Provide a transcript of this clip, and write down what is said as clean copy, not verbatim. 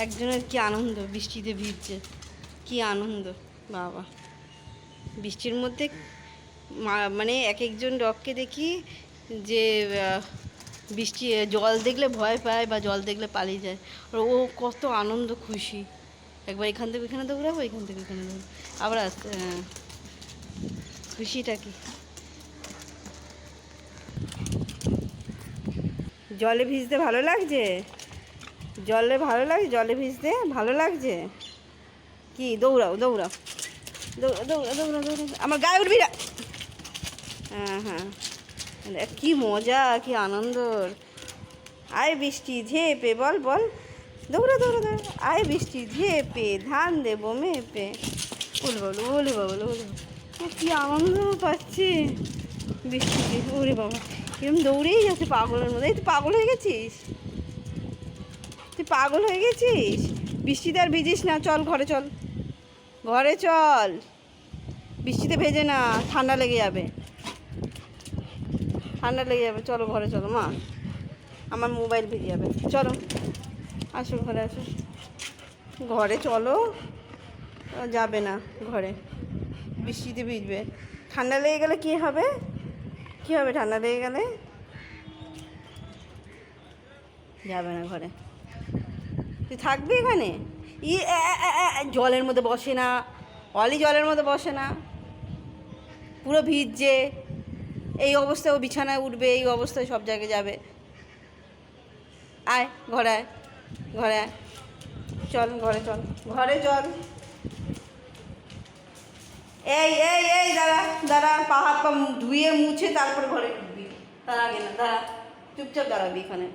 একজনের কি আনন্দ, বৃষ্টিতে ভিজছে, কি আনন্দ বাবা। বৃষ্টির মধ্যে মানে এক একজন ডগকে দেখি যে বৃষ্টি জল দেখলে ভয় পায় বা জল দেখলে পালিয়ে যায়, আর ও কত আনন্দ খুশি। একবার এখান থেকে এখানে দৌড়াবো, এখান থেকে এখানে দৌড়াবো, আবার আসতে। হ্যাঁ, খুশিটা কি। জলে ভিজতে ভালো লাগছে, জলে ভালো লাগছে, জলে ভিজতে ভালো লাগছে। কি দৌড়াও দৌড়াও দৌড়া দৌড়া দৌড়া দৌড়া, আমার গায়ে উঠবি না। হ্যাঁ হ্যাঁ, কি মজা, কি আনন্দর। আয় বৃষ্টি ঝেপে, বল বল, দৌড়া দৌড়া দৌড়া, আয় বৃষ্টি ঝেপে ধান দেবো মেপে। বলে বাবু বলে বাবু বলে, কি আনন্দ পাচ্ছি বৃষ্টিতে। ওরে বাবা, কিরম দৌড়েই যাচ্ছে পাগলের মধ্যে। এই তুই পাগল হয়ে গেছিস, তুই পাগল হয়ে গেছিস। বৃষ্টিতে আর ভিজিস না, চল ঘরে চল, ঘরে চল। বৃষ্টিতে ভেজে না, ঠান্ডা লেগে যাবে, ঠান্ডা লেগে যাবে। চলো ঘরে চলো, মা আমার মোবাইল ভিজে যাবে। চলো আসো ঘরে আসো, ঘরে চলো। যাবে না ঘরে, বৃষ্টিতে ভিজবে, ঠান্ডা লেগে গেলে কী হবে, কী হবে ঠান্ডা লেগে গেলে। যাবে না ঘরে, তুই থাকবি এখানে। ই জলের মধ্যে বসে না, অলি জলের মধ্যে বসে না, পুরো ভিজছে। এই অবস্থায় ও বিছানায় উঠবে, এই অবস্থায় সব জায়গায় যাবে। আয় ঘরে, আয় ঘরে, আয় চল ঘরে চল, ঘরে চল। এই এই এই দাঁড়া দাঁড়া, পা হাত পা ধুয়ে মুছে তারপরে ঘরে ঢুকবি, তার আগে না, দাঁড়া চুপচাপ দাঁড়াবি এখানে।